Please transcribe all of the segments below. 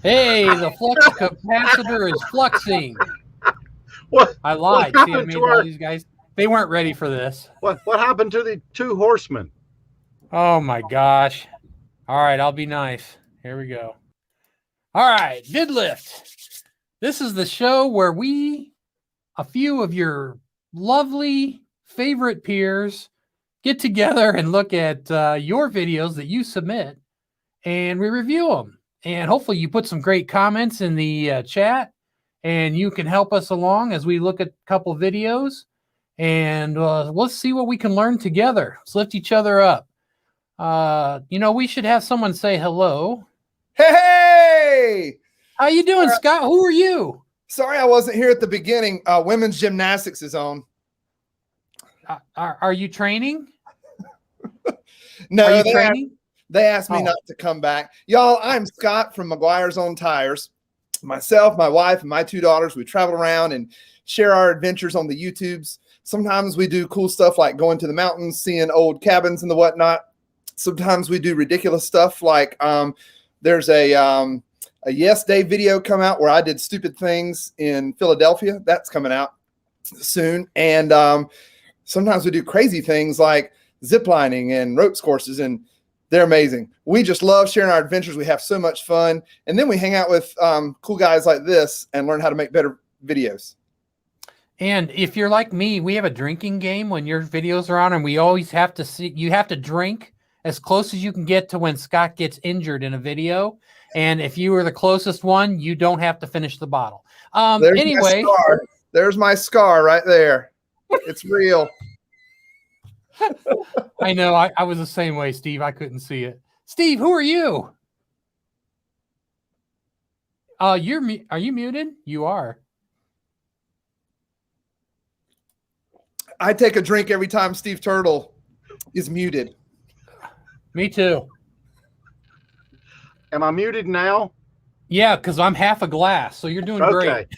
Hey, the flux capacitor is fluxing. What? I lied. What See, I happened made to all our? these guys. They weren't ready for this. What happened to the two horsemen? Oh my gosh. All right, I'll be nice. Here we go. All right, vIDLIFT. This is the show where a few of your lovely favorite peers, get together and look at your videos that you submit, and we review them. And hopefully you put some great comments in the chat, and you can help us along as we look at a couple videos, and let's see what we can learn together. Let's lift each other up. We should have someone say hello. Hey! How you doing, Scott? Who are you? Sorry I wasn't here at the beginning. Women's gymnastics is on. Are you training? No, they asked me Oh. not to come back. Y'all, I'm Scott from McGuire's Own Tires. Myself, my wife, and my two daughters, we travel around and share our adventures on the YouTubes. Sometimes we do cool stuff like going to the mountains, seeing old cabins and the whatnot. Sometimes we do ridiculous stuff like there's a Yes Day video come out where I did stupid things in Philadelphia. That's coming out soon. And sometimes we do crazy things like ziplining and ropes courses, and they're amazing. We just love sharing our adventures. We have so much fun. And then we hang out with cool guys like this and learn how to make better videos. And if you're like me, we have a drinking game when your videos are on, and we always have to see, you have to drink as close as you can get to when Scott gets injured in a video. And if you were the closest one, you don't have to finish the bottle. Anyway, there's my scar right there. It's real. I know. I was the same way, Steve. I couldn't see it. Steve, who are you? Are you muted? You are. I take a drink every time Steve Turtle is muted. Me too. Am I muted now? Yeah, because I'm half a glass, so you're doing great.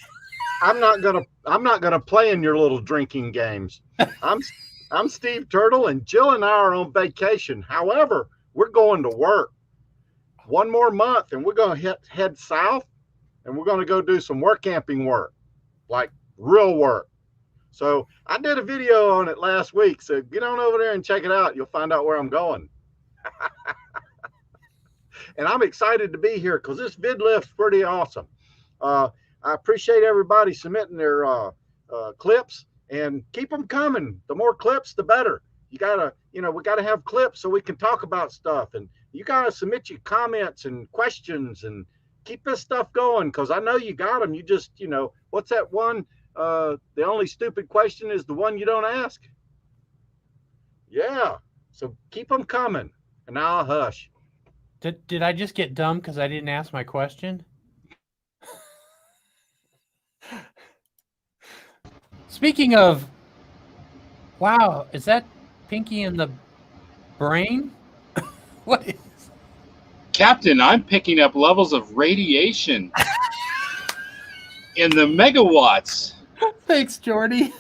I'm not gonna play in your little drinking games. I'm Steve Turtle, and Jill and I are on vacation. However, we're going to work one more month, and we're gonna head south, and we're gonna go do some work camping work, like real work. So I did a video on it last week. So get on over there and check it out. You'll find out where I'm going. And I'm excited to be here because this vIDLIFT's pretty awesome. I appreciate everybody submitting their clips, and keep them coming. The more clips, the better. We gotta have clips so we can talk about stuff. And you gotta submit your comments and questions and keep this stuff going, because I know you got them. You just, what's that one? The only stupid question is the one you don't ask. Yeah. So keep them coming. And now I'll hush. Did I just get dumb because I didn't ask my question? Speaking of, wow, is that Pinky in the brain? What is? Captain, I'm picking up levels of radiation in the megawatts. Thanks, Jordy.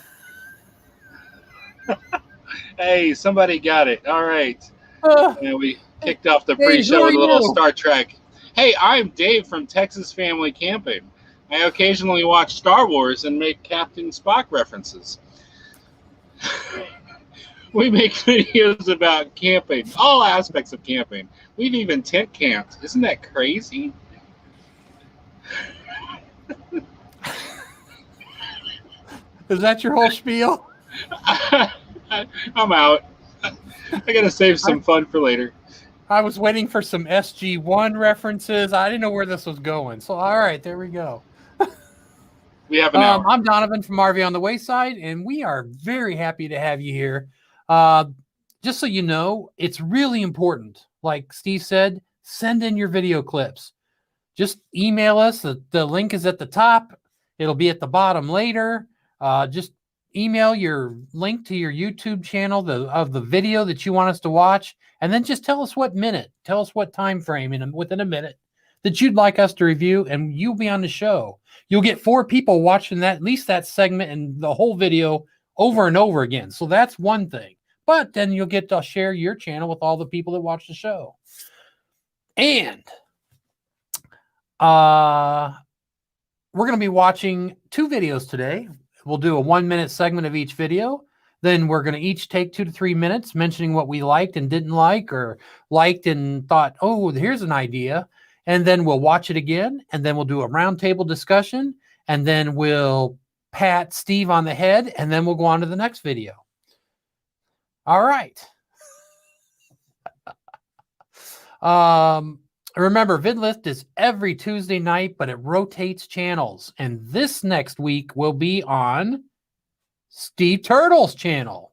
Hey, somebody got it. All right. And we kicked off the Hey, pre-show who with a are little you? Star Trek. Hey, I'm Dave from Texas Family Camping. I occasionally watch Star Wars and make Captain Spock references. We make videos about camping, all aspects of camping. We've even tent camped. Isn't that crazy? Is that your whole spiel? I'm out. I gotta save some fun for later. I was waiting for some SG-1 references. I didn't know where this was going. So, all right, there we go. We have an hour. I'm Donovan from RV on the Wayside, and we are very happy to have you here. Just so you know, it's really important. Like Steve said, send in your video clips. Just email us. The link is at the top. It'll be at the bottom later. Just email your link to your YouTube channel of the video that you want us to watch, and then just tell us what minute, tell us what time frame within a minute that you'd like us to review, and you'll be on the show. You'll get 4 people watching at least that segment and the whole video over and over again. So that's one thing. But then you'll get to share your channel with all the people that watch the show. And We're going to be watching 2 videos today. We'll do a 1-minute segment of each video. Then we're going to each take 2 to 3 minutes mentioning what we liked and didn't like, or liked and thought, oh, here's an idea. And then we'll watch it again. And then we'll do a roundtable discussion. And then we'll pat Steve on the head. And then we'll go on to the next video. All right. Remember, VidLift is every Tuesday night, but it rotates channels. And this next week will be on Steve Turtle's channel.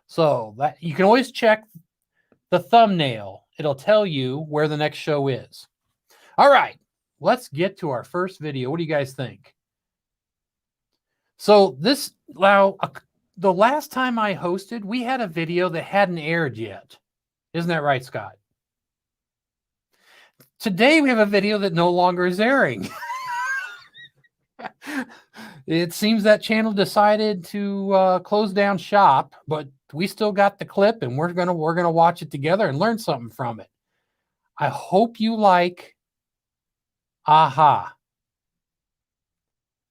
So that you can always check the thumbnail. It'll tell you where the next show is. All right, let's get to our first video. What do you guys think? So the last time I hosted, we had a video that hadn't aired yet. Isn't that right, Scott? Today, we have a video that no longer is airing. It seems that channel decided to close down shop, but we still got the clip, and we're gonna watch it together and learn something from it. I hope you like Aha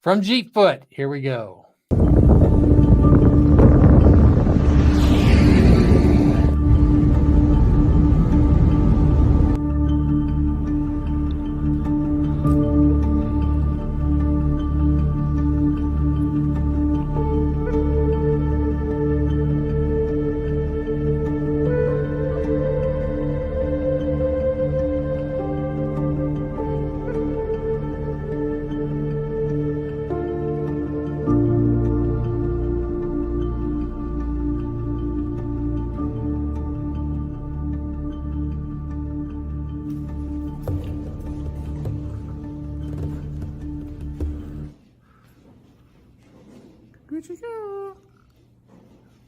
from Jeepfoot. Here we go.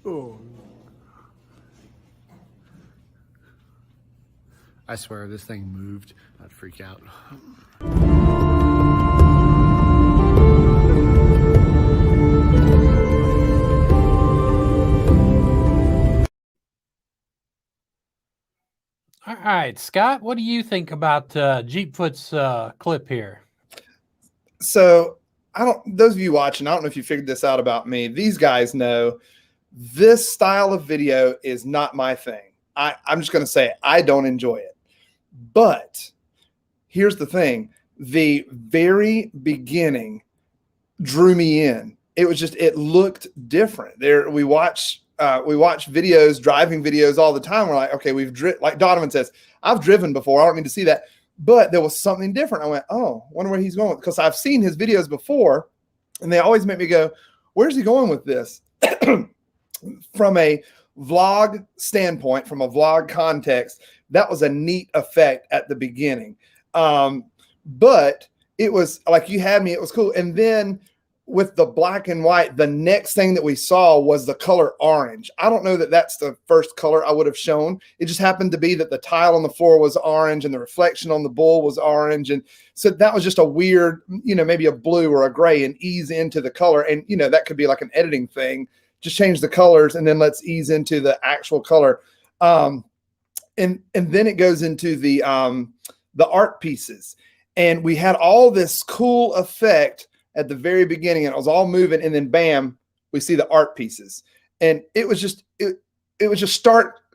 Oh. I swear, if this thing moved, I'd freak out. All right, Scott, what do you think about Jeepfoot's clip here? So those of you watching, I don't know if you figured this out about me. These guys know this style of video is not my thing. I'm just going to say I don't enjoy it. But here's the thing. The very beginning drew me in. It looked different. We watch videos, driving videos all the time. We're like, okay, like Donovan says, I've driven before. I don't need to see that. But there was something different. I went, oh, wonder where he's going with, because I've seen his videos before, and they always make me go, where's he going with this? From a vlog standpoint, from a vlog context, that was a neat effect at the beginning. But it was like you had me, it was cool. And then with the black and white, the next thing that we saw was the color orange. I don't know that that's the first color I would have shown. It just happened to be that the tile on the floor was orange and the reflection on the bull was orange. And so that was just a weird, maybe a blue or a gray, and ease into the color. And, that could be like an editing thing. Just change the colors and then let's ease into the actual color. And then it goes into the art pieces. And we had all this cool effect at the very beginning, and it was all moving, and then bam, we see the art pieces. And it was just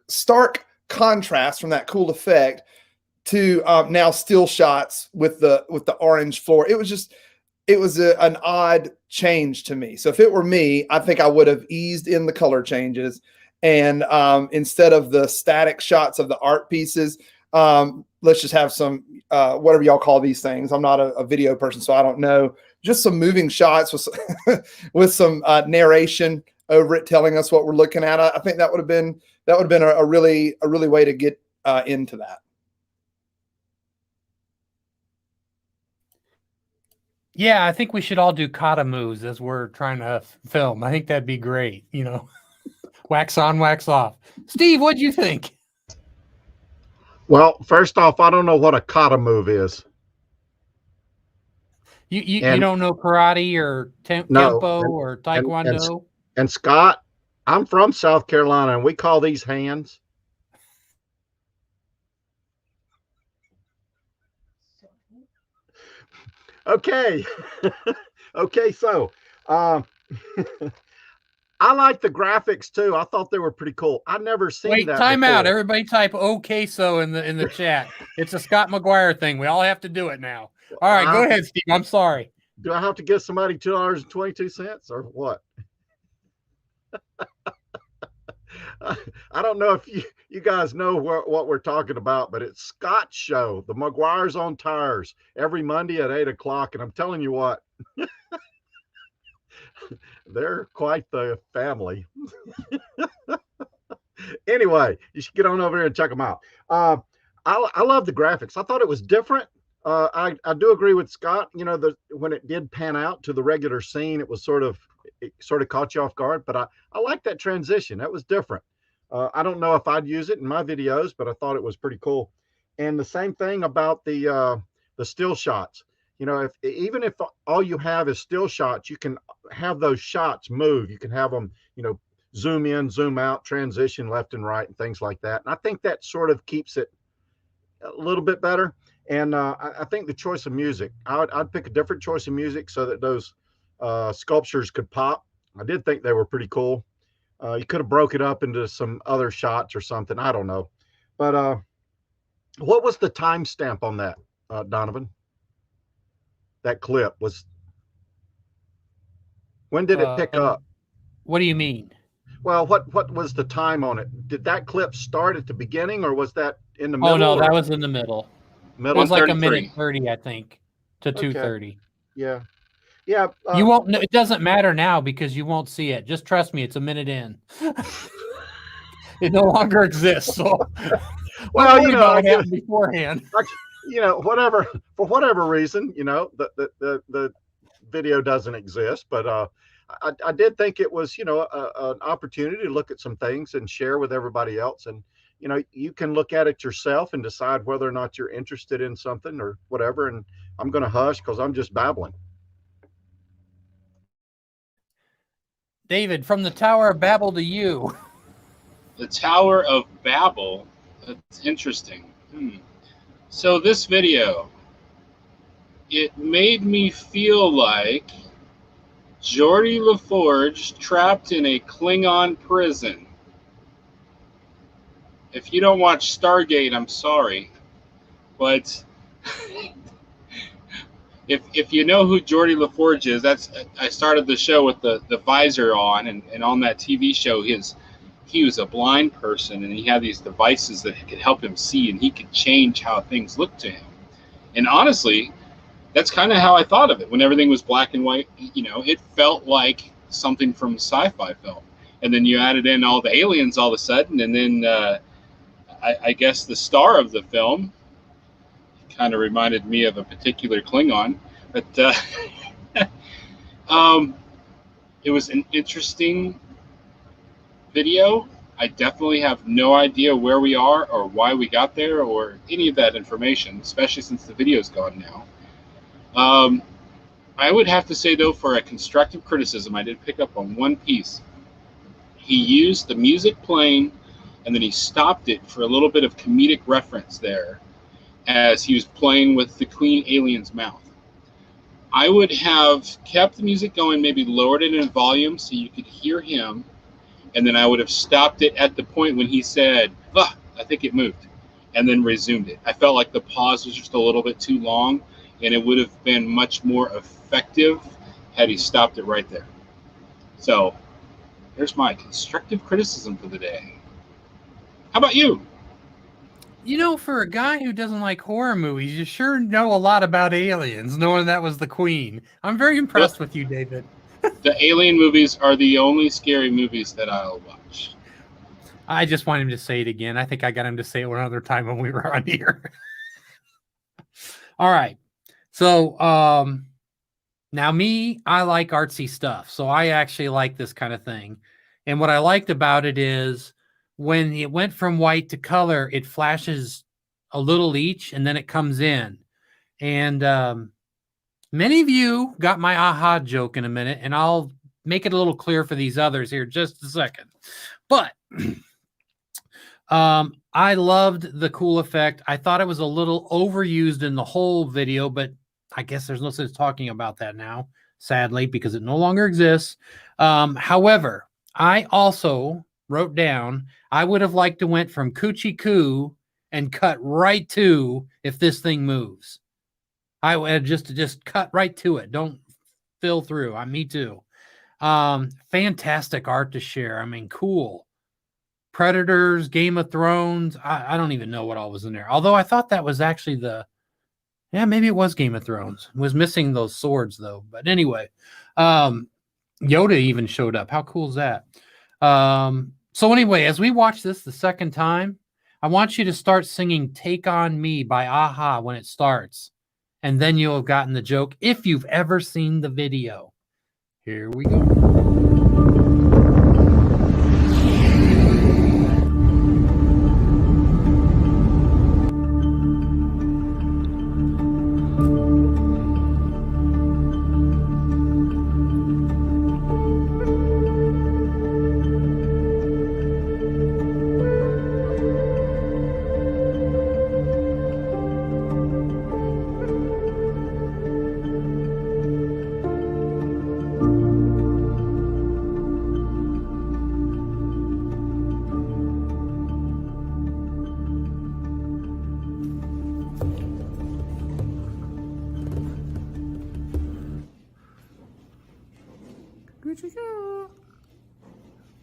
stark contrast from that cool effect to now still shots with the orange floor. It was an odd change to me. So if it were me, I think I would have eased in the color changes, and instead of the static shots of the art pieces, let's just have some whatever y'all call these things. I'm not a video person, so I don't know. Just some moving shots with some narration over it, telling us what we're looking at. I think that would have been a really way to get into that. Yeah, I think we should all do kata moves as we're trying to film. I think that'd be great. Wax on, wax off. Steve, what'd you think? Well, first off, I don't know what a kata move is. You don't know karate or tempo or taekwondo? And Scott, I'm from South Carolina, and we call these hands. Okay. Okay, so um I like the graphics too. I thought they were pretty cool. I've never seen Wait, that time out. before. Everybody type okay so in the chat. It's a Scott McGuire thing. We all have to do it now. All right, go ahead, Steve. I'm sorry. Do I have to give somebody $2.22 or what? I don't know if you guys know what we're talking about, but it's Scott's show, the McGuire's on Tires, every Monday at 8 o'clock. And I'm telling you what, they're quite the family. Anyway, you should get on over here and check them out. I love the graphics. I thought it was different. I do agree with Scott. You know, when it did pan out to the regular scene, it sort of caught you off guard. But I like that transition. That was different. I don't know if I'd use it in my videos, but I thought it was pretty cool. And the same thing about the still shots. You know, even if all you have is still shots, you can have those shots move. You can have them, you know, zoom in, zoom out, transition left and right, and things like that. And I think that sort of keeps it a little bit better. And I think the choice of music, I'd pick a different choice of music so that those sculptures could pop. I did think they were pretty cool. You could have broke it up into some other shots or something. I don't know. But what was the timestamp on that, Donovan? That clip was, when did it pick up? What do you mean? Well, what was the time on it? Did that clip start at the beginning, or was that in the middle? Oh no, that was in the middle. It was like 1:30, I think, to 2:30. Yeah, yeah. You won't. It doesn't matter now because you won't see it. Just trust me. It's a minute in. It no longer exists. So, well, you know, what happened beforehand. You know, for whatever reason, you know, the video doesn't exist, but I did think it was, you know, an opportunity to look at some things and share with everybody else. And, you know, you can look at it yourself and decide whether or not you're interested in something or whatever. And I'm going to hush because I'm just babbling. David, from the Tower of Babel to you. The Tower of Babel. That's interesting. So this video, it made me feel like Geordi LaForge trapped in a Klingon prison. If you don't watch Stargate, I'm sorry. But if you know who Geordi LaForge is, I started the show with the visor on, and on that TV show, he was a blind person, and he had these devices that could help him see, and he could change how things looked to him. And honestly, that's kind of how I thought of it. When everything was black and white, you know, it felt like something from a sci-fi film. And then you added in all the aliens all of a sudden, and then I guess the star of the film kind of reminded me of a particular Klingon. But it was an interesting video. I definitely have no idea where we are or why we got there or any of that information, especially since the video's gone now. I would have to say, though, for a constructive criticism, I did pick up on one piece. He used the music playing, and then he stopped it for a little bit of comedic reference there as he was playing with the Queen alien's mouth. I would have kept the music going, maybe lowered it in volume so you could hear him, and then I would have stopped it at the point when he said, I think it moved, and then resumed it. I felt like the pause was just a little bit too long, and it would have been much more effective had he stopped it right there. So there's my constructive criticism for the day. How about you? You know, for a guy who doesn't like horror movies, you sure know a lot about aliens, knowing that was the Queen. I'm very impressed with you, David. The alien movies are the only scary movies that I'll watch. I just want him to say it again. I think I got him to say it one other time when we were on here. All right. So now I like artsy stuff. So I actually like this kind of thing. And what I liked about it is when it went from white to color, it flashes a little each and then it comes in. And many of you got my aha joke in a minute, and I'll make it a little clear for these others here just a second. But I loved the cool effect. I thought it was a little overused in the whole video, but I guess there's no sense talking about that now, sadly, because it no longer exists. However, I also wrote down I would have liked to went from Coochie Coo and cut right to if this thing moves. I would just cut right to it. Don't fill through. Me too. Fantastic art to share. I mean, cool. Predators, Game of Thrones. I don't even know what all was in there. Although I thought that was actually maybe it was Game of Thrones. It was missing those swords though. But anyway, Yoda even showed up. How cool is that? So anyway, as we watch this the second time, I want you to start singing Take On Me by Aha when it starts. And then you'll have gotten the joke if you've ever seen the video. Here we go.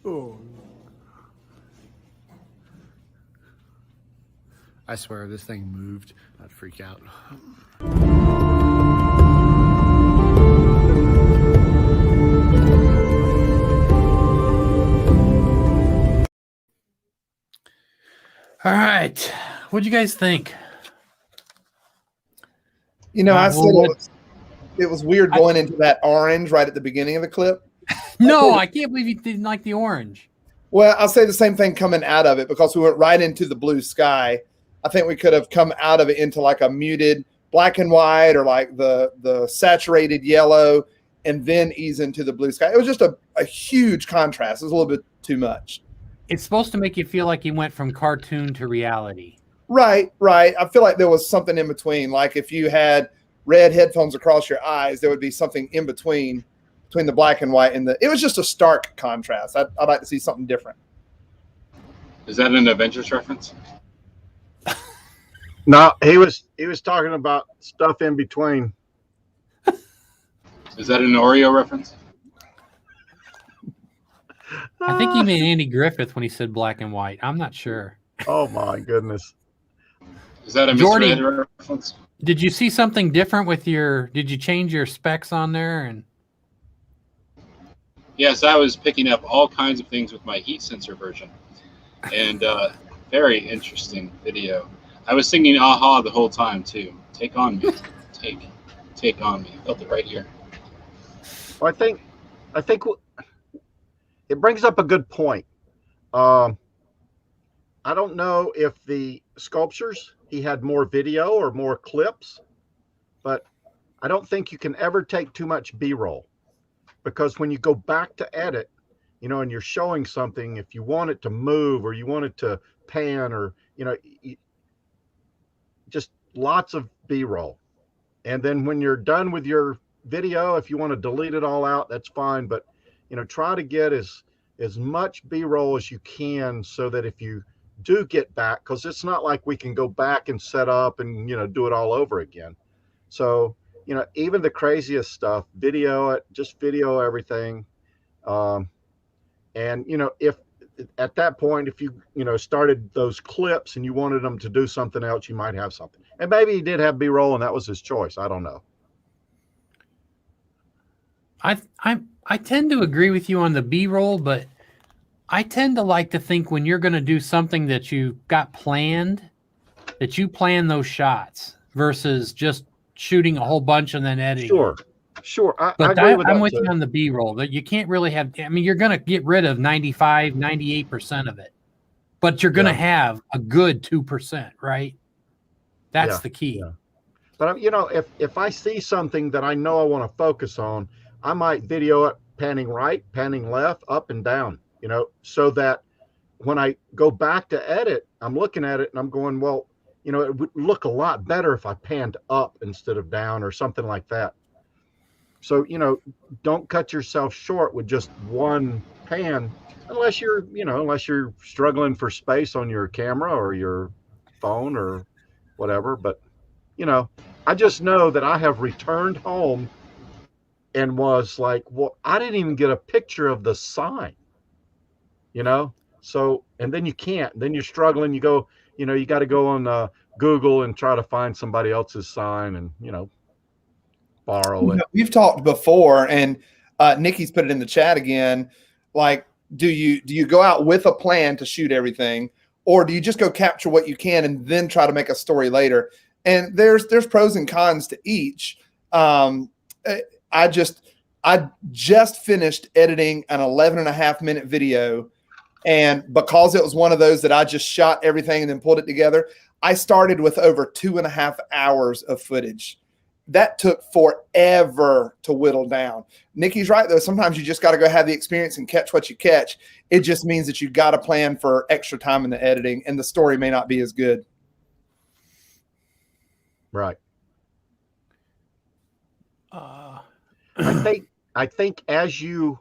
Oh. I swear, if this thing moved, I'd freak out. All right. What'd you guys think? You know, I said it was weird going into that orange right at the beginning of the clip. No, I can't believe you didn't like the orange. Well, I'll say the same thing coming out of it because we went right into the blue sky. I think we could have come out of it into like a muted black and white or like the saturated yellow and then ease into the blue sky. It was just a huge contrast. It was a little bit too much. It's supposed to make you feel like you went from cartoon to reality. Right. I feel like there was something in between. Like if you had red headphones across your eyes, there would be something in between the black and white and it was just a stark contrast. I'd like to see something different. Is that an Avengers reference? No, he was talking about stuff in between. Is that an Oreo reference? I think he meant Andy Griffith when he said black and white. I'm not sure. Oh my goodness. Is that a Jordy, misread reference? Did you see something different with did you change your specs on there? And Yes, I was picking up all kinds of things with my heat sensor version. And very interesting video. I was singing Aha the whole time too. Take on me. Take on me. I felt it right here. Well, I think it brings up a good point. I don't know if the sculptures he had more video or more clips, but I don't think you can ever take too much B-roll, because when you go back to edit, and you're showing something, if you want it to move or you want it to pan or just lots of B-roll. And then when you're done with your video, if you want to delete it all out, that's fine, but try to get as much B-roll as you can so that if you do get back, because it's not like we can go back and set up and do it all over again. So even the craziest stuff, video it, just video everything. And if at that point, if you started those clips and you wanted them to do something else, you might have something. And maybe he did have B-roll and that was his choice. I don't know. I tend to agree with you on the B-roll, but I tend to like to think when you're going to do something that you got planned, that you plan those shots versus just shooting a whole bunch and then editing. Sure. I But agree with I'm that with too. you on the B-roll. That you can't really have. I mean, you're going to get rid of 95, 98% of it, but you're going to have a good 2%, right? That's the key. Yeah. But if I see something that I know I want to focus on, I might video it panning right, panning left, up and down, so that when I go back to edit, I'm looking at it and I'm going, well, you know, it would look a lot better if I panned up instead of down or something like that. So, you know, don't cut yourself short with just one pan unless you're, you know, unless you're struggling for space on your camera or your phone or whatever. But, you know, I just know that I have returned home and was like, well, I didn't even get a picture of the sign, you know? So, and then you can't, then you're struggling. You go, you know, you got to go on Google and try to find somebody else's sign and, you know, borrow it. We've talked before, and Nikki's put it in the chat again. Like, do you go out with a plan to shoot everything, or do you just go capture what you can and then try to make a story later? And there's pros and cons to each. I just finished editing an 11.5-minute video, and because it was one of those that I just shot everything and then pulled it together, I started with over 2.5 hours of footage. That took forever to whittle down. Nikki's right, though. Sometimes you just got to go have the experience and catch what you catch. It just means that you got to plan for extra time in the editing, and the story may not be as good. Right. I think as you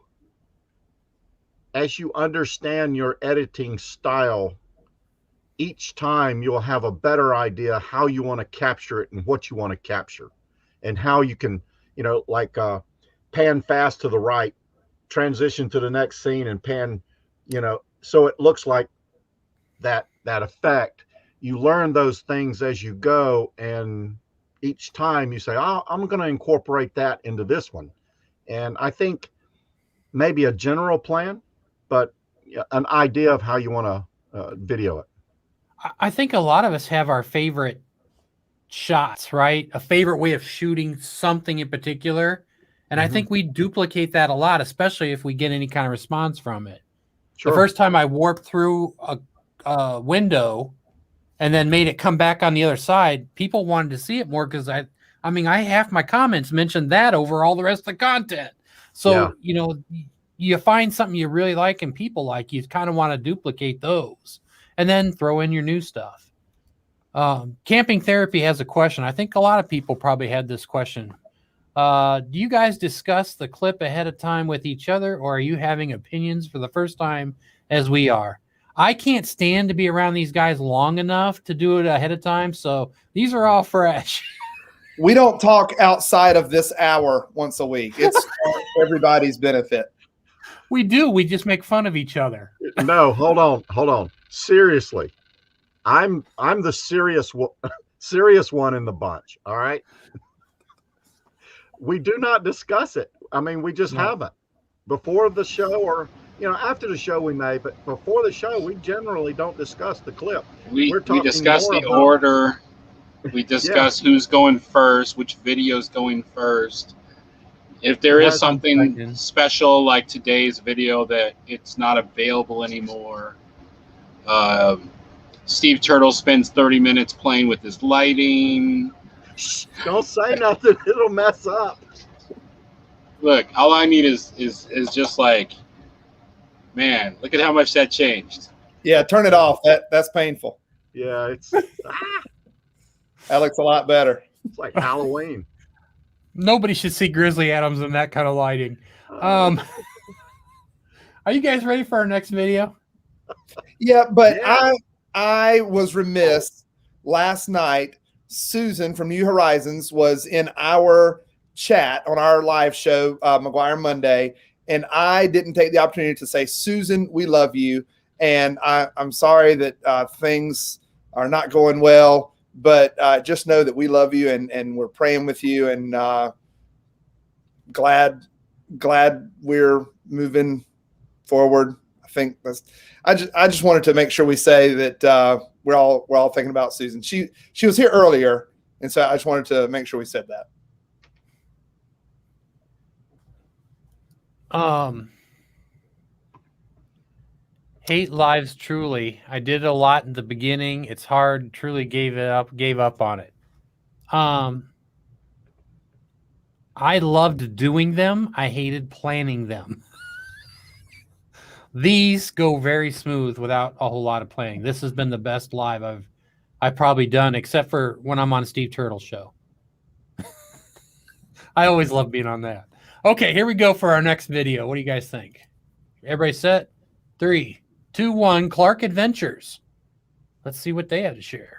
understand your editing style, each time you'll have a better idea how you want to capture it and what you want to capture, and how you can, you know, like pan fast to the right, transition to the next scene, and pan, you know, so it looks like that effect. You learn those things as you go, and each time you say, oh, I'm going to incorporate that into this one. And I think maybe a general plan, but an idea of how you want to video it. I think a lot of us have our favorite shots, right? A favorite way of shooting something in particular. And I think we duplicate that a lot, especially if we get any kind of response from it. Sure. The first time I warped through a window and then made it come back on the other side, people wanted to see it more because I mean, half my comments mentioned that over all the rest of the content. So, Yeah. you know, you find something you really like and people like, you kind of want to duplicate those and then throw in your new stuff. Camping Therapy has a question. I think a lot of people probably had this question. Do you guys discuss the clip ahead of time with each other, or are you having opinions for the first time as we are? I can't stand to be around these guys long enough to do it ahead of time, so these are all fresh. We don't talk outside of this hour once a week. It's for everybody's benefit. We do. We just make fun of each other. No, hold on. Seriously, I'm the serious one in the bunch. All right. We do not discuss it. I mean, we just haven't. Before the show, or you know, after the show we may, but before the show, we generally don't discuss the clip. We discuss the order. We discuss who's going first, which video's going first. If there is something special like today's video that it's not available anymore, Steve Turtle spends 30 minutes playing with his lighting. Don't say nothing; it'll mess up. Look, all I need is just like, man, look at how much that changed. Yeah, turn it off. That's painful. Yeah, it's That looks a lot better. it's like Halloween. Nobody should see Grizzly Adams in that kind of lighting. Are you guys ready for our next video? Yeah, but Yeah. I was remiss last night. Susan from New Horizons was in our chat on our live show, McGuire Monday, and I didn't take the opportunity to say, Susan, we love you, and I'm sorry that things are not going well, but just know that we love you and we're praying with you, and glad we're moving forward. I think I just wanted to make sure we say that we're all thinking about Susan. She was here earlier, and so I just wanted to make sure we said that. Hate lives truly. I did a lot in the beginning. It's hard. Truly gave up on it. I loved doing them. I hated planning them. These go very smooth without a whole lot of planning. This has been the best live I've probably done, except for when I'm on Steve Turtle's show. I always love being on that. Okay, here we go for our next video. What do you guys think? Everybody set? 3, 2, 1. Clark Adventures. Let's see what they have to share.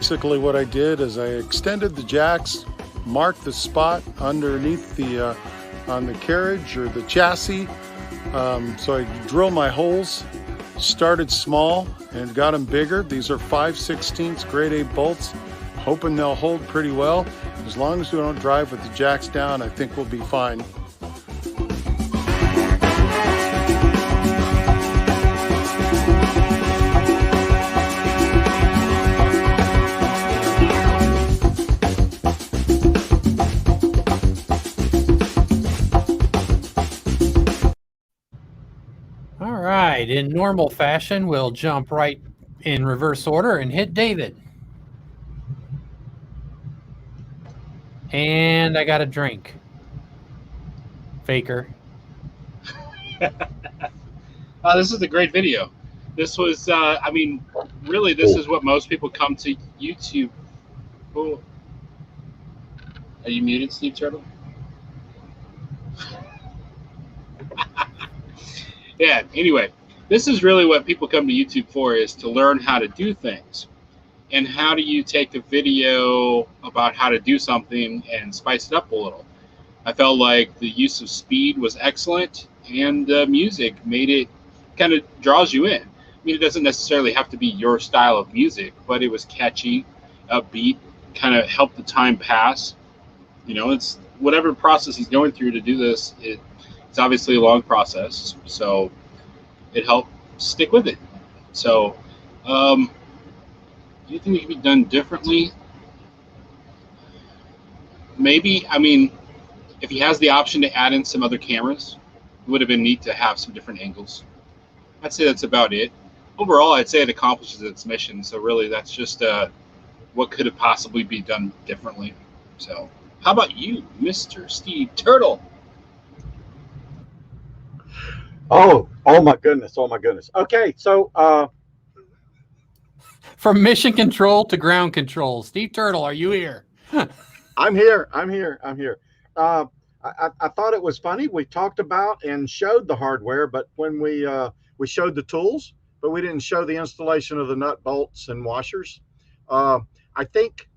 Basically what I did is I extended the jacks, marked the spot underneath the on the carriage or the chassis. So I drilled my holes, started small and got them bigger. These are 5/16 grade A bolts, hoping they'll hold pretty well. As long as we don't drive with the jacks down, I think we'll be fine. In normal fashion, we'll jump right in reverse order and hit David. And I got a drink. Faker. This is a great video. This was, I mean, really, this is what most people come to YouTube. Oh. Are you muted, Steve Turtle? Yeah, anyway. This is really what people come to YouTube for, is to learn how to do things. And how do you take a video about how to do something and spice it up a little? I felt like the use of speed was excellent, and the music made it kind of draws you in. I mean, it doesn't necessarily have to be your style of music, but it was catchy, upbeat, kind of helped the time pass. You know, it's whatever process he's going through to do this, it's obviously a long process. So it helped stick with it. So, do you think it could be done differently? Maybe. I mean, if he has the option to add in some other cameras, it would have been neat to have some different angles. I'd say that's about it. Overall, I'd say it accomplishes its mission. So really, that's just what could have possibly be done differently. So, how about you, Mr. Steve Turtle? Oh my goodness. Oh my goodness. Okay. So, from mission control to ground control, Steve Turtle, are you here? I'm here. I thought it was funny. We talked about and showed the hardware, but when we showed the tools, but we didn't show the installation of the nut bolts and washers. I think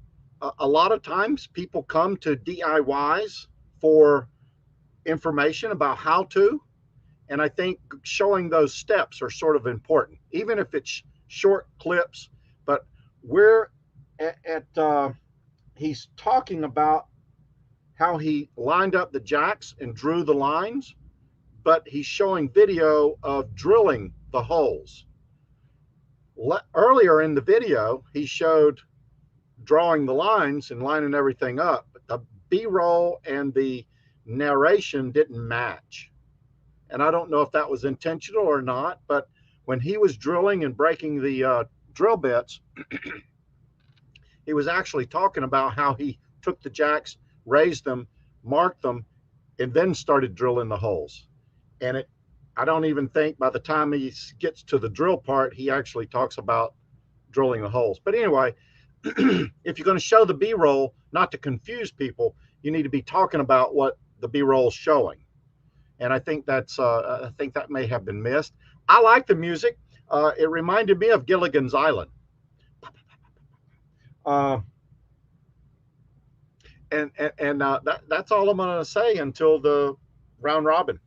a lot of times people come to DIYs for information about how to. And I think showing those steps are sort of important, even if it's short clips. But we're he's talking about how he lined up the jacks and drew the lines, but he's showing video of drilling the holes. Earlier in the video, he showed drawing the lines and lining everything up, but the B-roll and the narration didn't match. And I don't know if that was intentional or not, but when he was drilling and breaking the drill bits, he was actually talking about how he took the jacks, raised them, marked them, and then started drilling the holes. And I don't even think by the time he gets to the drill part, he actually talks about drilling the holes. But anyway, if you're going to show the B-roll, not to confuse people, you need to be talking about what the B-roll is showing. And I think that may have been missed. I like the music. It reminded me of Gilligan's Island. That's all I'm going to say until the round robin.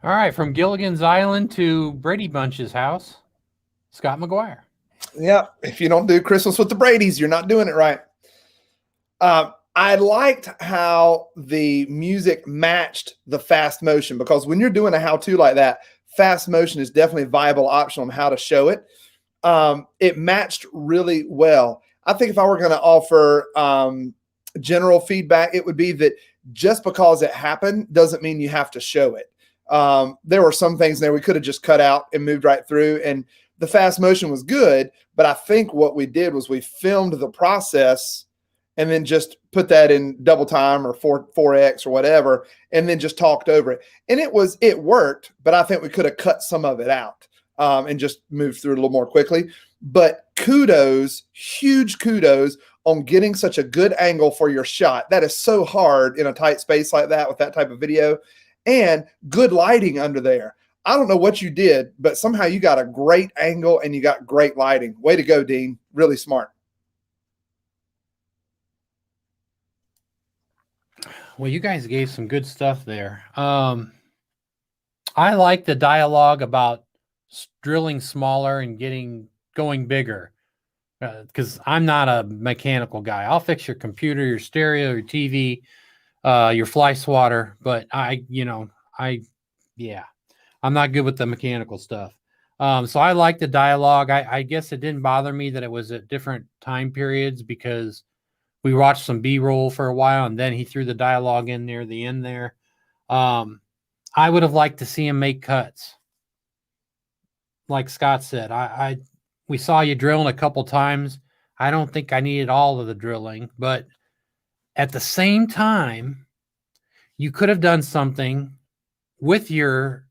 All right, from Gilligan's Island to Brady Bunch's house, Scott McGuire. Yeah, if you don't do Christmas with the Bradys, you're not doing it right. I liked how the music matched the fast motion, because when you're doing a how-to like that, fast motion is definitely a viable option on how to show it. It matched really well. I think if I were going to offer general feedback, it would be that just because it happened doesn't mean you have to show it. There were some things there we could have just cut out and moved right through, and the fast motion was good, but I think what we did was we filmed the process and then just put that in double time or 4x or whatever, and then just talked over it. And it worked, but I think we could have cut some of it out and just moved through it a little more quickly. But kudos, huge kudos on getting such a good angle for your shot. That is so hard in a tight space like that with that type of video, and good lighting under there. I don't know what you did, but somehow you got a great angle and you got great lighting. Way to go, Dean. Really smart. Well, you guys gave some good stuff there. I like the dialogue about drilling smaller and going bigger, because I'm not a mechanical guy. I'll fix your computer, your stereo, your TV, your fly swatter, but I'm not good with the mechanical stuff. So I like the dialogue. I guess it didn't bother me that it was at different time periods, because we watched some B-roll for a while and then he threw the dialogue in near the end there. I would have liked to see him make cuts. Like Scott said, we saw you drilling a couple times. I don't think I needed all of the drilling, but at the same time, you could have done something with your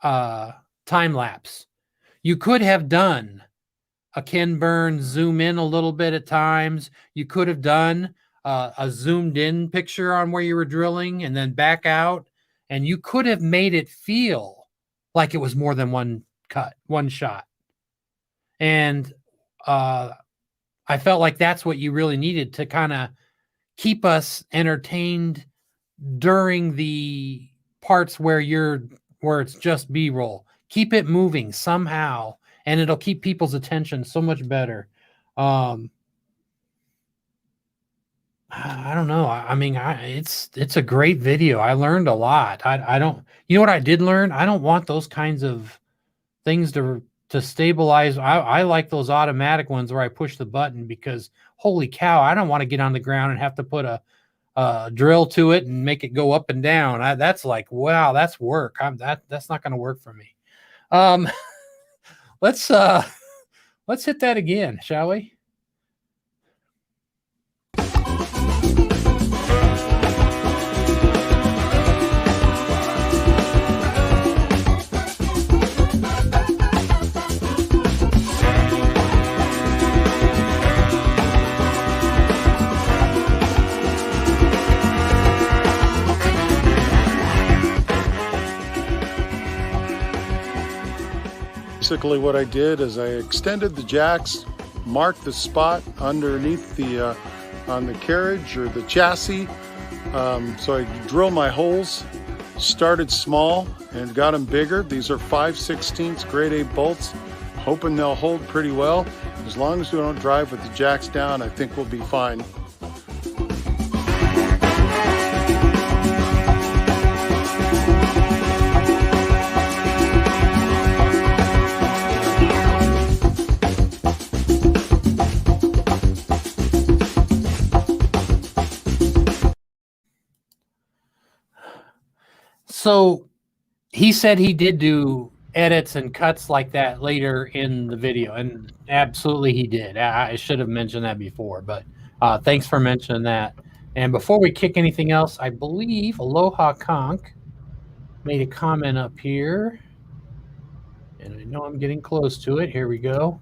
time lapse. You could have done a Ken Burns zoom in a little bit at times. You could have done a zoomed in picture on where you were drilling and then back out, and you could have made it feel like it was more than one cut, one shot. And I felt like that's what you really needed to kind of keep us entertained during the parts where it's just B-roll. Keep it moving somehow, and it'll keep people's attention so much better. I don't know. I mean, it's a great video. I learned a lot. I don't, you know what I did learn? I don't want those kinds of things to stabilize. I like those automatic ones where I push the button, because holy cow, I don't want to get on the ground and have to put a drill to it and make it go up and down. That's like, wow, that's work. That's not going to work for me. Let's hit that again, shall we? Basically what I did is I extended the jacks, marked the spot underneath the on the carriage or the chassis. So I drilled my holes, started small and got them bigger. These are 5/16 grade A bolts, hoping they'll hold pretty well. As long as we don't drive with the jacks down, I think we'll be fine. So he said he did do edits and cuts like that later in the video, and absolutely he did. I should have mentioned that before, but thanks for mentioning that. And before we kick anything else, I believe Aloha Conk made a comment up here, and I know I'm getting close to it. Here we go.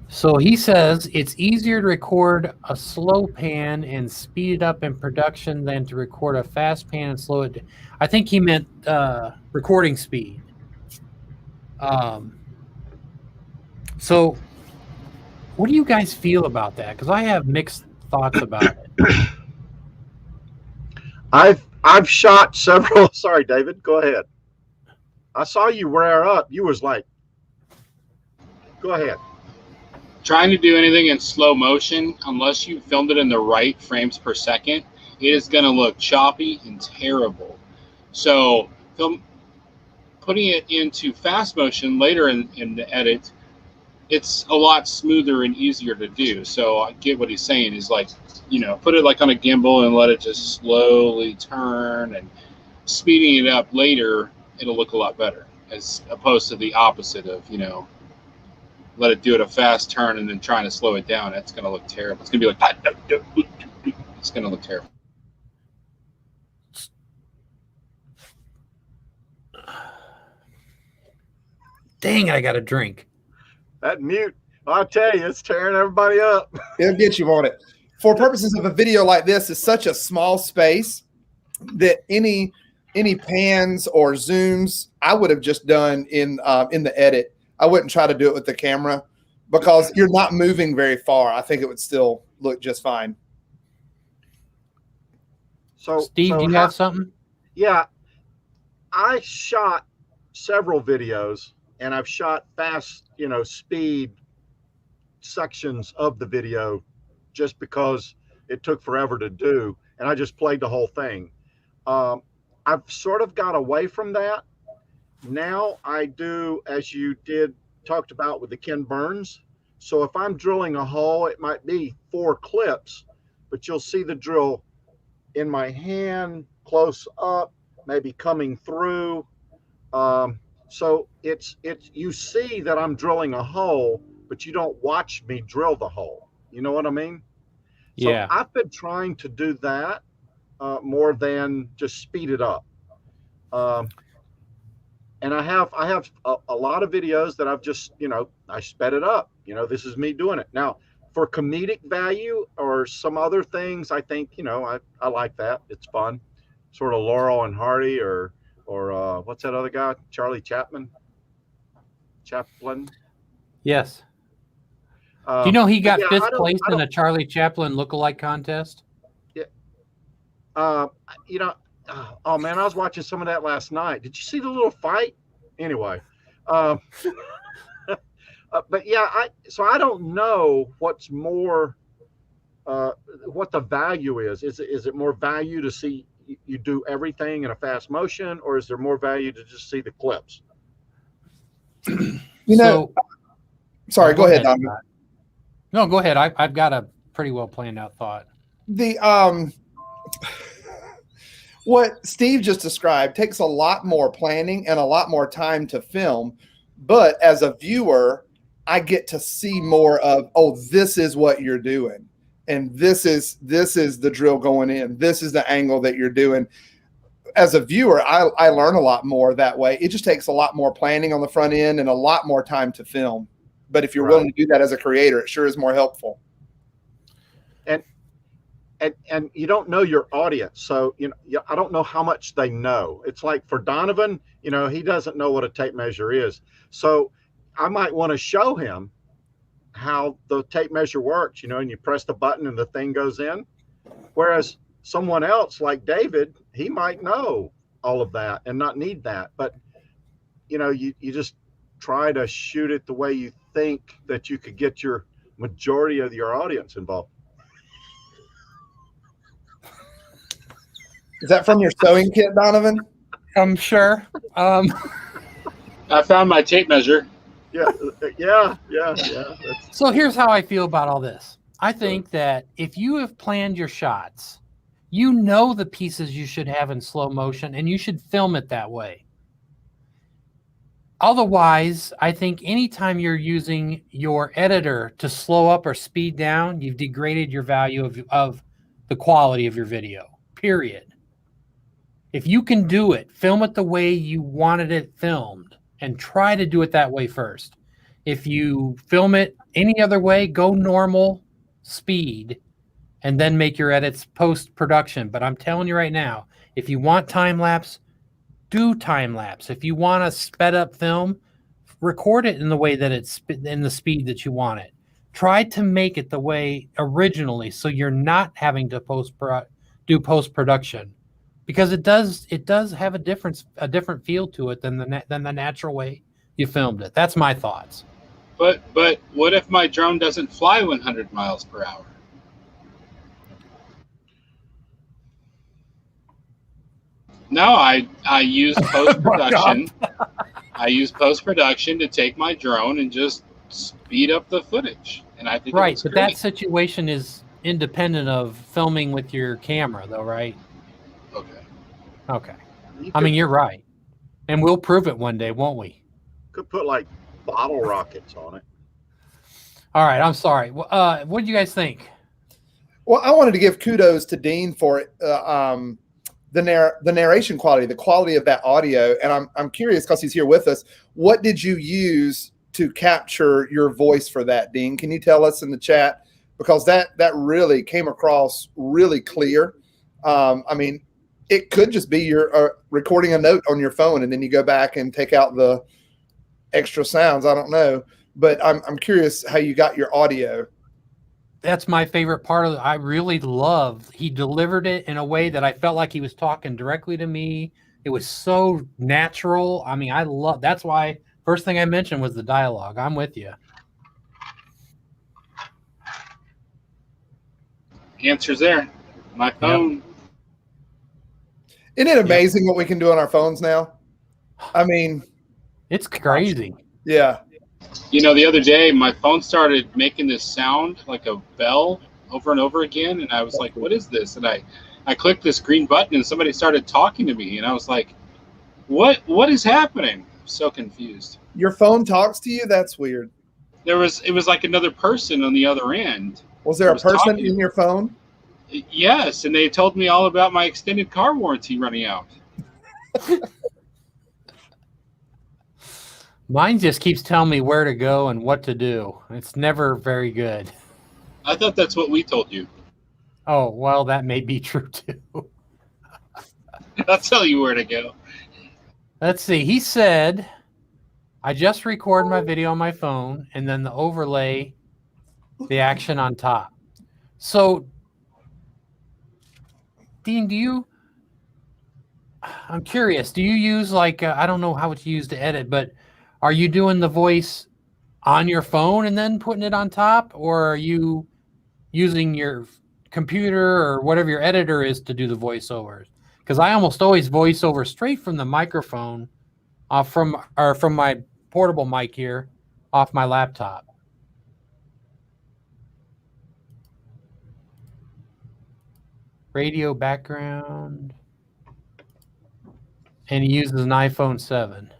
So he says it's easier to record a slow pan and speed it up in production than to record a fast pan and slow it. I think he meant recording speed. So what do you guys feel about that? Because I have mixed thoughts about it. I've shot several. Sorry, David, go ahead. I saw you rear up. You was like, go ahead. Trying to do anything in slow motion, unless you filmed it in the right frames per second, it is going to look choppy and terrible. So putting it into fast motion later in the edit it's a lot smoother and easier to do. So I get what he's saying is like, you know, put it like on a gimbal and let it just slowly turn, and speeding it up later, it'll look a lot better, as opposed to the opposite of, you know, let it do it a fast turn and then trying to slow it down. That's going to look terrible. It's going to be like, it's going to look terrible. Dang, I got a drink. That mute, I'll tell you, it's tearing everybody up. It'll get you on it. For purposes of a video like this, it's such a small space that any pans or zooms I would have just done in the edit. I wouldn't try to do it with the camera because you're not moving very far. I think it would still look just fine. So Steve, do you have something? Yeah, I shot several videos, and I've shot fast, you know, speed sections of the video just because it took forever to do, and I just played the whole thing. I've sort of got away from that. Now I do, as you talked about with the Ken Burns. So if I'm drilling a hole, it might be 4 clips, but you'll see the drill in my hand, close up, maybe coming through. So it's you see that I'm drilling a hole, but you don't watch me drill the hole. You know what I mean? Yeah. So I've been trying to do that more than just speed it up. And I have a lot of videos that I've just, you know, I sped it up. You know, this is me doing it. Now, for comedic value or some other things, I think, you know, I like that. It's fun. Sort of Laurel and Hardy or what's that other guy? Charlie Chaplin? Yes. Do you know he got yeah, 5th place in a Charlie Chaplin lookalike contest? Yeah. You know, oh man, I was watching some of that last night. Did you see the little fight? Anyway, but yeah, so I don't know what's more, what the value is. Is it more value to see you do everything in a fast motion, or is there more value to just see the clips? You know, sorry, go ahead, Don. No, go ahead. I've got a pretty well planned out thought. The what Steve just described takes a lot more planning and a lot more time to film, but as a viewer, I get to see more of, oh, this is what you're doing, and this is the drill going in. This is the angle that you're doing. As a viewer, I learn a lot more that way. It just takes a lot more planning on the front end and a lot more time to film. But if you're willing to do that as a creator, it sure is more helpful. And you don't know your audience, so you know, I don't know how much they know. It's like for Donovan, you know, he doesn't know what a tape measure is, so I might want to show him how the tape measure works, you know, and you press the button and the thing goes in. Whereas someone else like David, he might know all of that and not need that. But you know, you just try to shoot it the way you think that you could get your majority of your audience involved. Is that from your sewing kit, Donovan? I'm sure. I found my tape measure. Yeah. So here's how I feel about all this. I think that if you have planned your shots, you know the pieces you should have in slow motion, and you should film it that way. Otherwise, I think anytime you're using your editor to slow up or speed down, you've degraded your value of the quality of your video, period. If you can do it, film it the way you wanted it filmed and try to do it that way first. If you film it any other way, go normal speed and then make your edits post-production. But I'm telling you right now, if you want time-lapse, do time-lapse. If you want a sped-up film, record it in the way that it's in the speed that you want it. Try to make it the way originally so you're not having to do post-production. Because it does have a different feel to it than the natural way you filmed it. That's my thoughts. But what if my drone doesn't fly 100 miles per hour? No, I use post-production. I use post-production to take my drone and just speed up the footage. And I think it Right, was but great. that situation is independent of filming with your camera, though, right? Okay. Okay. You I mean, could- you're right. And we'll prove it one day, won't we? could put like bottle rockets on it. All right, I'm sorry. What do you guys think? Well, I wanted to give kudos to Dean for the narration quality, the quality of that audio, and I'm curious because he's here with us. What did you use to capture your voice for that, Dean? Can you tell us in the chat? Because that really came across really clear. I mean, it could just be you're recording a note on your phone and then you go back and take out the extra sounds. I don't know, but I'm curious how you got your audio. That's my favorite part of it. I really love he delivered it in a way that I felt like he was talking directly to me. It was so natural. I mean, I love that's why first thing I mentioned was the dialogue. I'm with you. Answer's there. My phone. Isn't it amazing what we can do on our phones now? I mean, It's crazy. yeah. You know, the other day my phone started making this sound like a bell over and over again, and I was like, "What is this?" And I clicked this green button, and somebody started talking to me, and I was like, "What is happening?" I'm so confused. Your phone talks to you? That's weird. It was like another person on the other end. Was there a was person talking. in your phone? Yes, and they told me all about my extended car warranty running out. Mine just keeps telling me where to go and what to do. It's never very good. I thought that's what we told you. Oh, well, that may be true too. I'll tell you where to go. Let's see. He said, I just record my video on my phone and then the overlay, the action on top. So, Dean, I'm curious, do you use like, I don't know how it's used to edit, but are you doing the voice on your phone and then putting it on top? Or are you using your computer or whatever your editor is to do the voiceovers? Because I almost always voice over straight from the microphone from my portable mic here off my laptop. Radio background. And he uses an iPhone 7.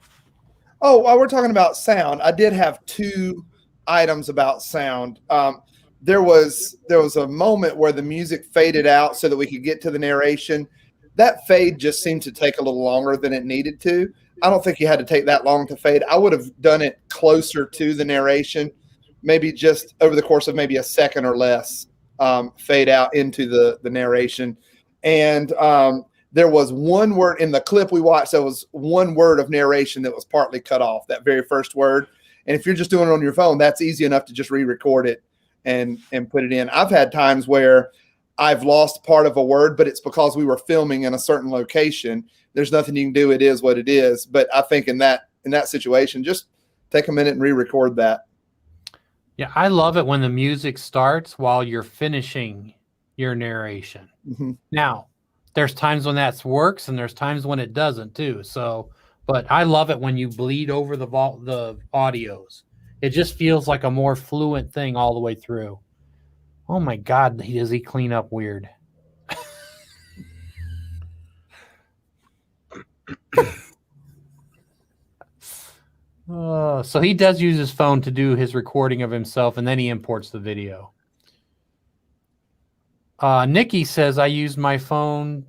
Oh, while we're talking about sound, I did have two items about sound. There was a moment where the music faded out so that we could get to the narration. That fade just seemed to take a little longer than it needed to. I don't think you had to take that long to fade. I would have done it closer to the narration, maybe just over the course of maybe a second or less, fade out into the narration. And there was one word in the clip we watched. There was one word of narration that was partly cut off, that very first word. And if you're just doing it on your phone, that's easy enough to just re-record it and put it in. I've had times where I've lost part of a word, but it's because we were filming in a certain location. There's nothing you can do. It is what it is. But I think in that situation, just take a minute and re-record that. Yeah, I love it when the music starts while you're finishing your narration. Mm-hmm. Now, there's times when that works and there's times when it doesn't too. So, but I love it when you bleed over the audios. It just feels like a more fluent thing all the way through. Oh my God, does he clean up weird? So he does use his phone to do his recording of himself, and then he imports the video. Nikki says, I used my phone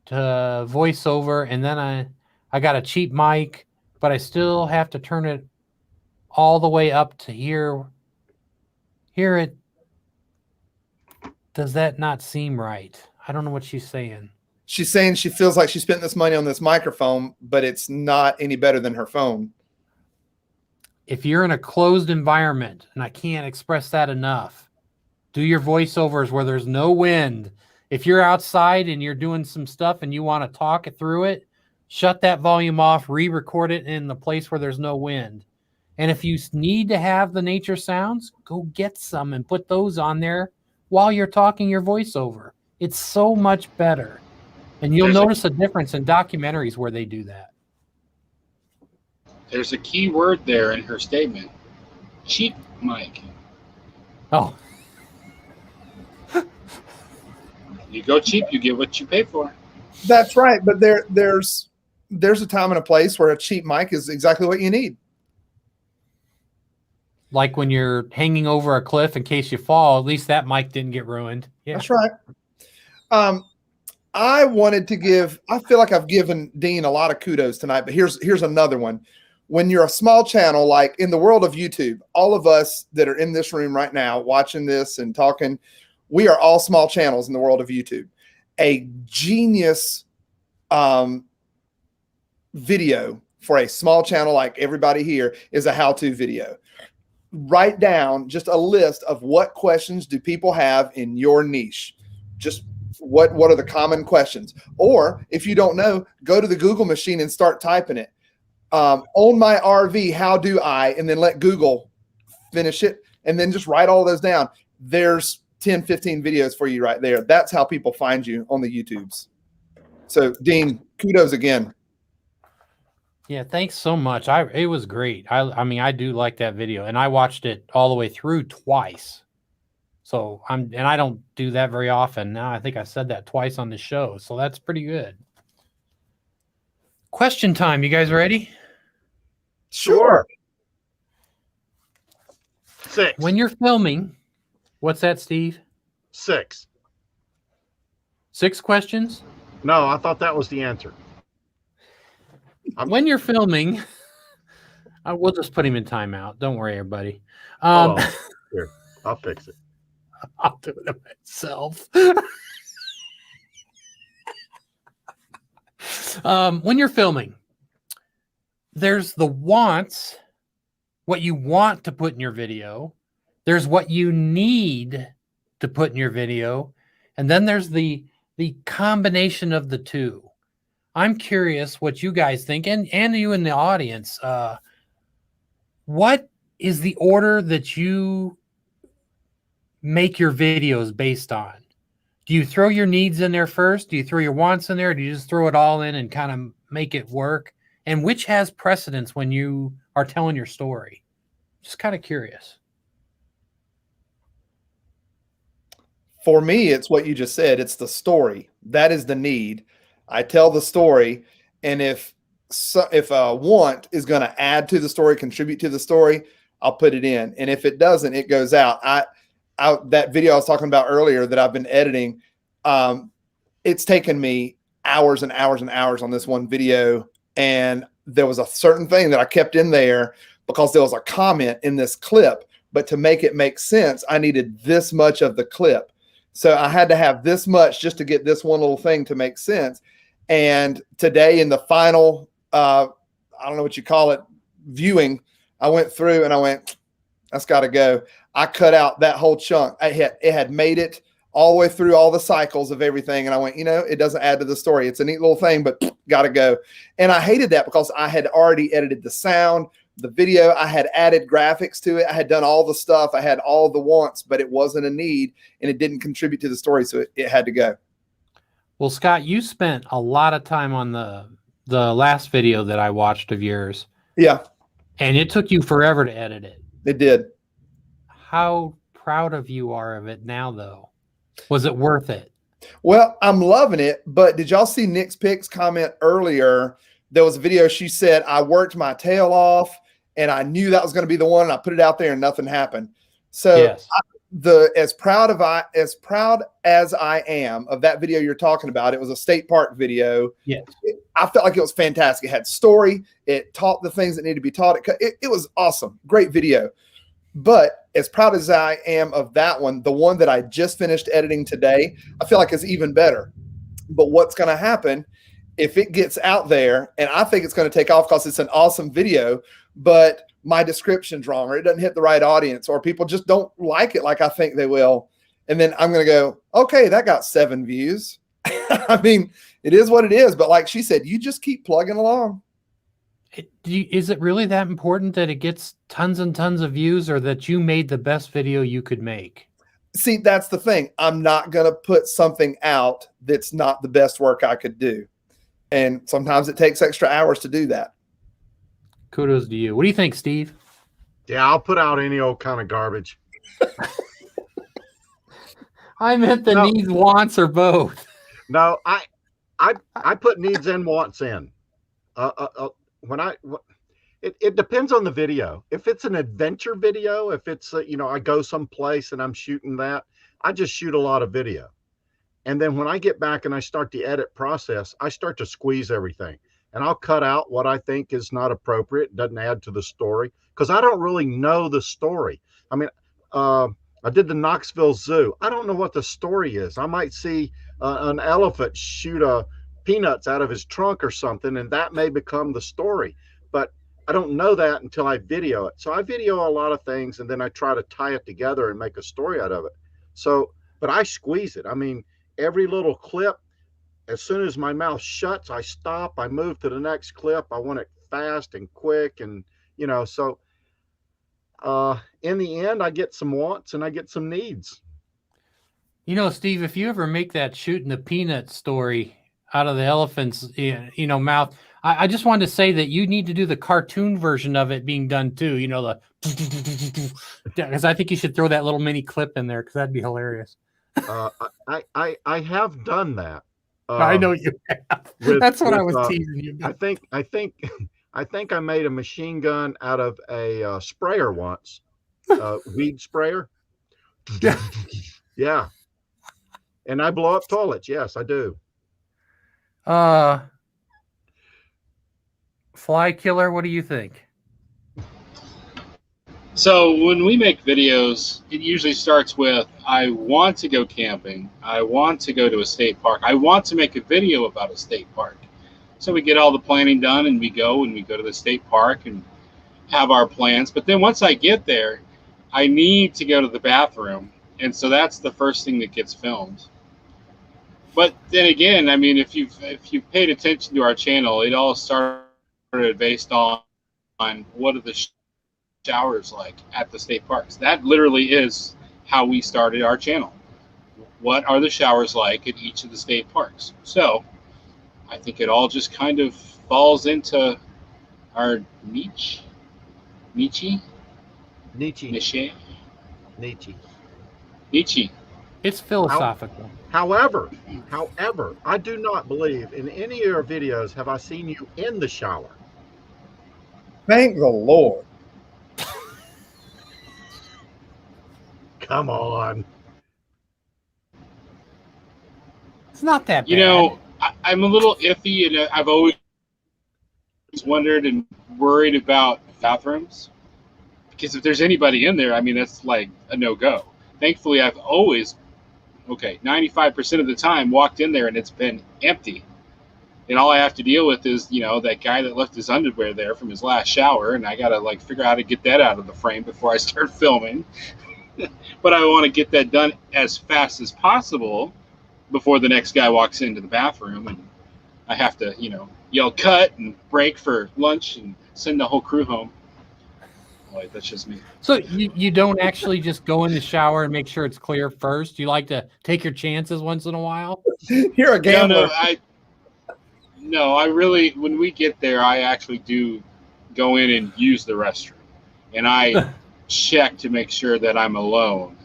to voice over, and then I got a cheap mic, but I still have to turn it all the way up to hear it. Does that not seem right? I don't know what she's saying. She's saying she feels like she spent this money on this microphone, but it's not any better than her phone. If you're in a closed environment, and I can't express that enough, do your voiceovers where there's no wind. If you're outside and you're doing some stuff and you want to talk it through it, shut that volume off, re-record it in the place where there's no wind. And if you need to have the nature sounds, go get some and put those on there while you're talking your voiceover. It's so much better. And you'll notice a difference in documentaries where they do that. There's a key word there in her statement. cheap mic. Oh, You go cheap, you get what you pay for. That's right. But there's a time and a place where a cheap mic is exactly what you need. like when you're hanging over a cliff in case you fall, at least that mic didn't get ruined. Yeah. That's right. I feel like I've given Dean a lot of kudos tonight, but here's another one. When you're a small channel, like in the world of YouTube, all of us that are in this room right now watching this and talking, we are all small channels in the world of YouTube. A genius video for a small channel like everybody here is a how-to video. Write down just a list of what questions do people have in your niche. Just what are the common questions? Or if you don't know, go to the Google machine and start typing it. On my RV, how do I? And then let Google finish it. And then just write all those down. There's 10, 15 videos for you right there. That's how people find you on the YouTubes. So Dean, kudos again. Yeah, thanks so much. It was great. I mean, I do like that video, and I watched it all the way through twice. So I don't do that very often. Now I think I said that twice on the show, so that's pretty good. Question time. You guys ready? Sure. 6. When you're filming, what's that, Steve? 6. 6 questions? No, I thought that was the answer. When you're filming, we'll just put him in timeout. Don't worry, everybody. Here, I'll fix it. I'll do it myself. When you're filming, there's the wants, what you want to put in your video. There's what you need to put in your video. And then there's the combination of the two. I'm curious what you guys think, and you in the audience. What is the order that you make your videos based on? Do you throw your needs in there first? Do you throw your wants in there? Or do you just throw it all in and kind of make it work? And which has precedence when you are telling your story? Just kind of curious. For me, it's what you just said. It's the story. That is the need. I tell the story, and if a want is going to add to the story, contribute to the story, I'll put it in. And if it doesn't, it goes out. That video I was talking about earlier that I've been editing, it's taken me hours and hours and hours on this one video. And there was a certain thing that I kept in there because there was a comment in this clip, but to make it make sense, I needed this much of the clip. So I had to have this much just to get this one little thing to make sense. And today in the final, I don't know what you call it, viewing, I went through and I went, that's got to go. I cut out that whole chunk. It had made it all the way through all the cycles of everything. And I went, it doesn't add to the story. It's a neat little thing, but got to go. And I hated that because I had already edited the sound, the video. I had added graphics to it. I had done all the stuff. I had all the wants, but it wasn't a need and it didn't contribute to the story. So it had to go. Well, Scott, you spent a lot of time on the last video that I watched of yours. Yeah. And it took you forever to edit it. It did. How proud of you are of it now, though? Was it worth it? Well, I'm loving it. But did y'all see Nick's Picks comment earlier? There was a video. She said, I worked my tail off and I knew that was going to be the one. And I put it out there and nothing happened. So yes. As proud as I am of that video you're talking about, it was a state park video. Yes. I felt like it was fantastic. It had story. It taught the things that need to be taught. It was awesome. Great video. But as proud as I am of that one, the one that I just finished editing today, I feel like is even better. But what's going to happen if it gets out there, and I think it's going to take off because it's an awesome video, but my description's wrong, or it doesn't hit the right audience, or people just don't like it like I think they will. And then I'm going to go, okay, that got 7 views. I mean, it is what it is. But like she said, you just keep plugging along. Is it really that important that it gets tons and tons of views, or that you made the best video you could make? See, that's the thing. I'm not going to put something out that's not the best work I could do. And sometimes it takes extra hours to do that. Kudos to you. What do you think, Steve? Yeah, I'll put out any old kind of garbage. I meant the No. needs, wants, or both. No, I put needs and wants in. When it depends on the video. If it's an adventure video, if it's I go someplace and I'm shooting that, I just shoot a lot of video. And then when I get back and I start the edit process, I start to squeeze everything. And I'll cut out what I think is not appropriate, doesn't add to the story, because I don't really know the story. I mean, I did the Knoxville Zoo. I don't know what the story is. I might see an elephant shoot peanuts out of his trunk or something, and that may become the story. But I don't know that until I video it. So I video a lot of things, and then I try to tie it together and make a story out of it. So, but I squeeze it. I mean, every little clip, as soon as my mouth shuts, I stop, I move to the next clip. I want it fast and quick. And, so in the end, I get some wants and I get some needs. Steve, if you ever make that shooting the peanut story out of the elephant's, mouth, I just wanted to say that you need to do the cartoon version of it being done too. Because I think you should throw that little mini clip in there because that'd be hilarious. I have done that. I know you have. That's what I was teasing you about. I think I made a machine gun out of a sprayer once, weed sprayer. Yeah. Yeah. And I blow up toilets. Yes, I do. Fly Killer, what do you think? So when we make videos, it usually starts with, I want to go camping. I want to go to a state park. I want to make a video about a state park. So we get all the planning done and we go to the state park and have our plans. But then once I get there, I need to go to the bathroom. And so that's the first thing that gets filmed. But then again, I mean, if you've paid attention to our channel, it all started based on what are the showers like at the state parks. That literally is how we started our channel. What are the showers like at each of the state parks? So I think it all just kind of falls into our niche. It's philosophical. However, I do not believe in any of your videos have I seen you in the shower. Thank the Lord. Come on. It's not that bad. You know, I'm a little iffy, and I've always wondered and worried about bathrooms. Because if there's anybody in there, I mean, that's like a no-go. Thankfully, I've always, 95% of the time walked in there and it's been empty. And all I have to deal with is, that guy that left his underwear there from his last shower, and I got to, figure out how to get that out of the frame before I start filming. But I want to get that done as fast as possible before the next guy walks into the bathroom, and I have to, yell cut and break for lunch and send the whole crew home. Like, that's just me. So you don't actually just go in the shower and make sure it's clear first? You like to take your chances once in a while? You're a gambler. No, I really, when we get there, I actually do go in and use the restroom. And I check to make sure that I'm alone.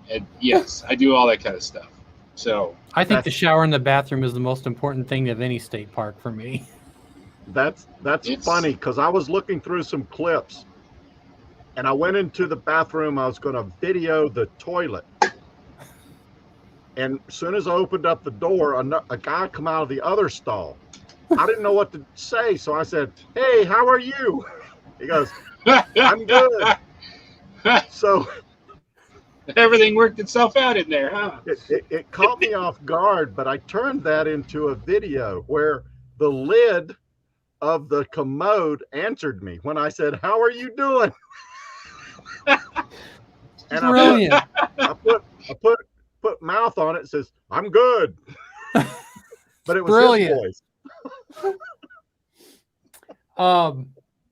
And yes, I do all that kind of stuff. So I think the shower in the bathroom is the most important thing of any state park for me. That's funny, because I was looking through some clips and I went into the bathroom. I was going to video the toilet. And as soon as I opened up the door, a guy come out of the other stall. I didn't know what to say. So I said, "Hey, how are you?" He goes, "I'm good." So everything worked itself out in there, huh? It caught me off guard, but I turned that into a video where the lid of the commode answered me when I said, "How are you doing?" And Brilliant. I put mouth on it and says, "I'm good." But it was Brilliant. his voice.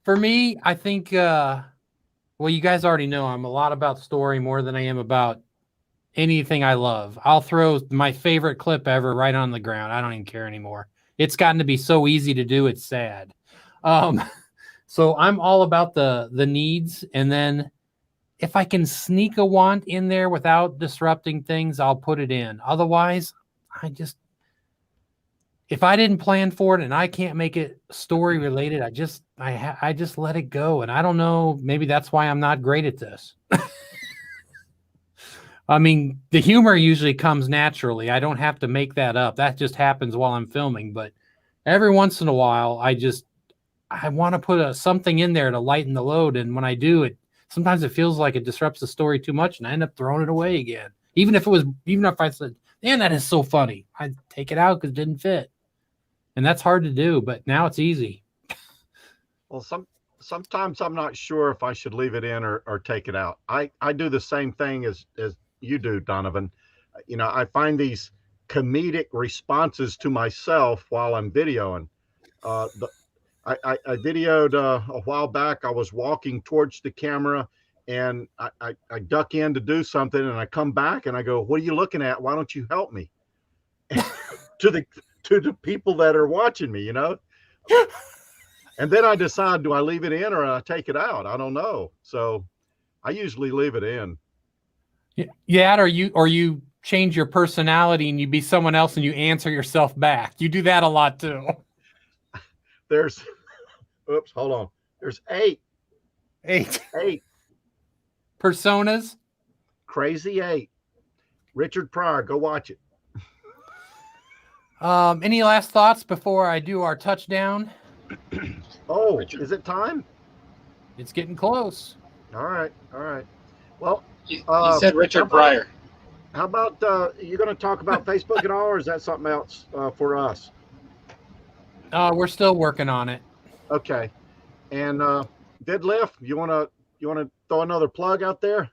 For me, I think well, you guys already know I'm a lot about story more than I am about anything I love. I'll throw my favorite clip ever right on the ground. I don't even care anymore. It's gotten to be so easy to do, it's sad. So I'm all about the needs, and then if I can sneak a want in there without disrupting things, I'll put it in. Otherwise, if I didn't plan for it and I can't make it story related, I just let it go. And I don't know, maybe that's why I'm not great at this. I mean, the humor usually comes naturally. I don't have to make that up. That just happens while I'm filming. But every once in a while, I want to put something in there to lighten the load. And when I do, sometimes it feels like it disrupts the story too much, and I end up throwing it away again. Even if I said, man, that is so funny, I'd take it out because it didn't fit. And that's hard to do, but now it's easy. Well, sometimes I'm not sure if I should leave it in or take it out. I do the same thing as you do, Donovan. You know, I find these comedic responses to myself while I'm videoing. I videoed a while back. I was walking towards the camera and I duck in to do something, and I come back and I go, "What are you looking at? Why don't you help me?" to the people that are watching me, you know. And then I decide, do I leave it in or I take it out? I don't know. So I usually leave it in. Yeah, or you change your personality and you be someone else and you answer yourself back. You do that a lot too. There's, oops, hold on. There's eight personas. Crazy 8. Richard Pryor, go watch it. Any last thoughts before I do our touchdown? Oh, Richard. Is it time? It's getting close. All right. Well, You said Richard Pryor. how about you're going to talk about Facebook at all, or is that something else for us? We're still working on it. Okay. And vIDLIFT, you want to throw another plug out there?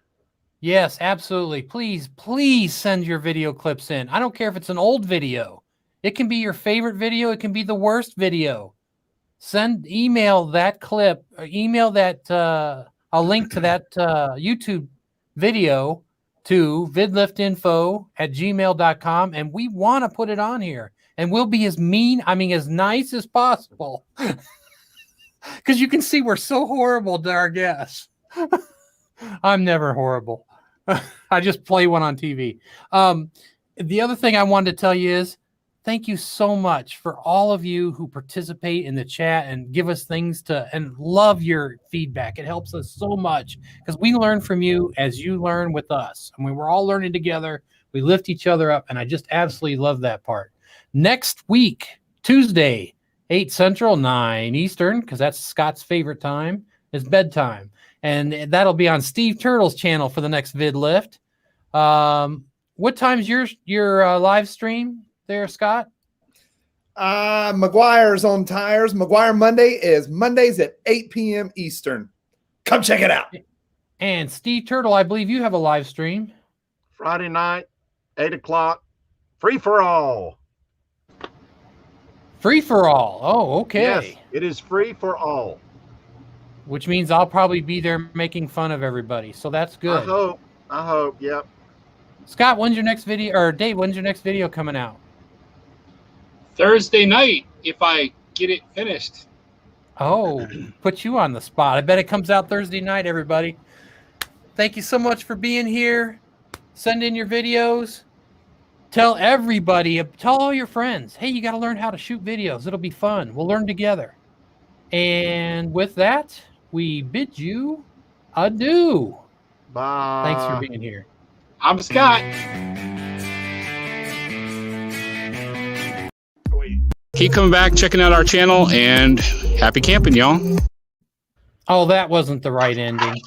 Yes, absolutely. Please send your video clips in. I don't care if it's an old video. It can be your favorite video. It can be the worst video. Email that clip, or email that a link to that YouTube video to vidliftinfo@gmail.com, and we want to put it on here. And we'll be as nice as possible. Because you can see we're so horrible to our guests. I'm never horrible. I just play one on TV. The other thing I wanted to tell you is thank you so much for all of you who participate in the chat and give us things and love your feedback. It helps us so much because we learn from you as you learn with us. I mean, we're all learning together. We lift each other up, and I just absolutely love that part. Next week, Tuesday, 8 Central, 9 Eastern, because that's Scott's favorite time, is bedtime. And that'll be on Steve Turtle's channel for the next VidLift. What time's your live stream there, Scott? McGuire's on Tires. McGuire Monday is Mondays at 8 p.m. Eastern. Come check it out. And Steve Turtle, I believe you have a live stream. Friday night, 8 o'clock, free for all. Free for all. Oh, okay. Yes, it is free for all. Which means I'll probably be there making fun of everybody. So that's good. I hope. Yep. Scott, when's your next video, or Dave, when's your next video coming out? Thursday night, if I get it finished. Oh, put you on the spot. I bet it comes out Thursday night, everybody. Thank you so much for being here. Send in your videos. Tell everybody, tell all your friends, hey, you got to learn how to shoot videos. It'll be fun. We'll learn together. And with that, we bid you adieu. Bye. Thanks for being here. I'm Scott. Keep coming back, checking out our channel, and happy camping, y'all. Oh, that wasn't the right ending.